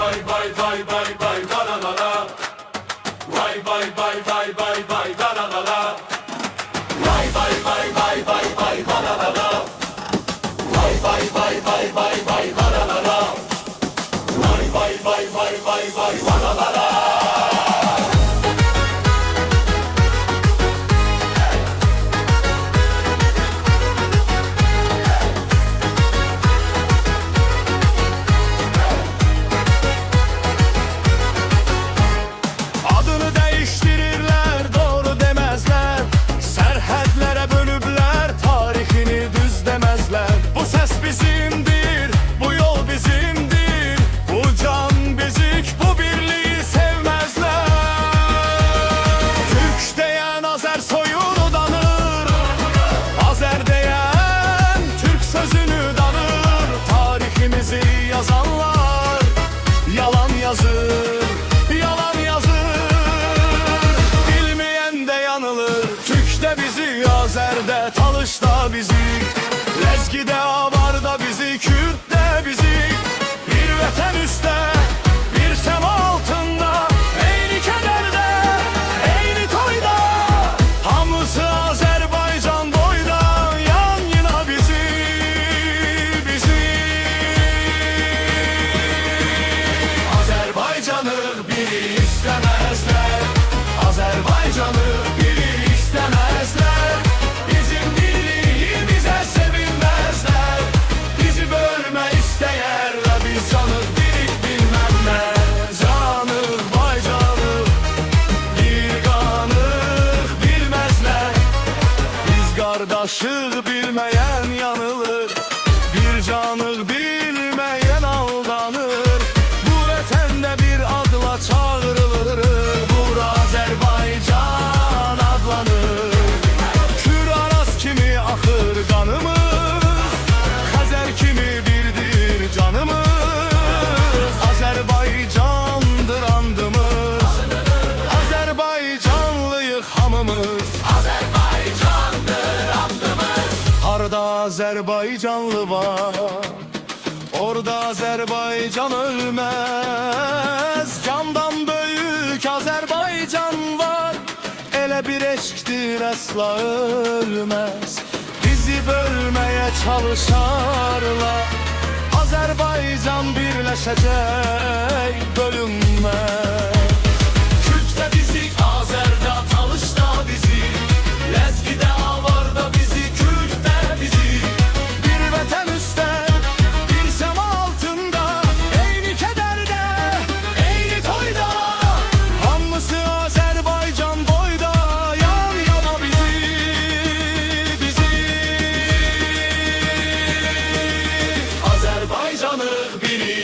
vay vay vay vay vay la la la la. Vay vay vay vay vay vay la la la la. Vay vay vay vay vay vay la la la la. Vay vay vay vay vay vay la la la la. Vay vay vay vay vay vay la la la la. Yalan yazır, bilmeyen de yanılır. Türk'te bizi, Azer'de, Talış'ta bizi, Lezgi'de, Avar'da bizi, Kürt'te bizi. Bir vətən üstə, bir sema altında, eyni kədərdə, eyni toyda, hamısı Azərbaycan boyda, yan yana bizi, bizi. Azərbaycanı biri istemezler, Azerbaycan'ı biri istemezler. Bizim birliğimize sevinmezler, bizi bölme isteyerler. Biz canız birik bilmem ne, canız baycanız, bir kanız bilmezler. Biz kardeşiz bilmeyen yanılır, bir canız bilmeyen aldanır. Bu vatanda bir adla çağrılır, bura Azerbaycan adlanır. Kür aras kimi axır qanımız, Xəzər kimi birdir canımız. Azərbaycandır andımız, Azərbaycanlıyıq hamımız. Azerbaycan'dır andımız. Harda Azərbaycanlı var, orada Azerbaycan ölmez. Candan büyük Azerbaycan var, ele bir eşktir asla ölmez. Bizi bölmeye çalışarlar, Azerbaycan birleşecek, bölünmez. Kürt'te bizi, Azer'de, Talış'ta bizi, Lezgi'de, Avar'da bizi, Kürt'te bizi. Bir vətən üstə, bir sema altında, eyni kədərdə, eyni toyda, hamısı Azərbaycan boyda, yan yana bizi, bizi. Azərbaycanı biri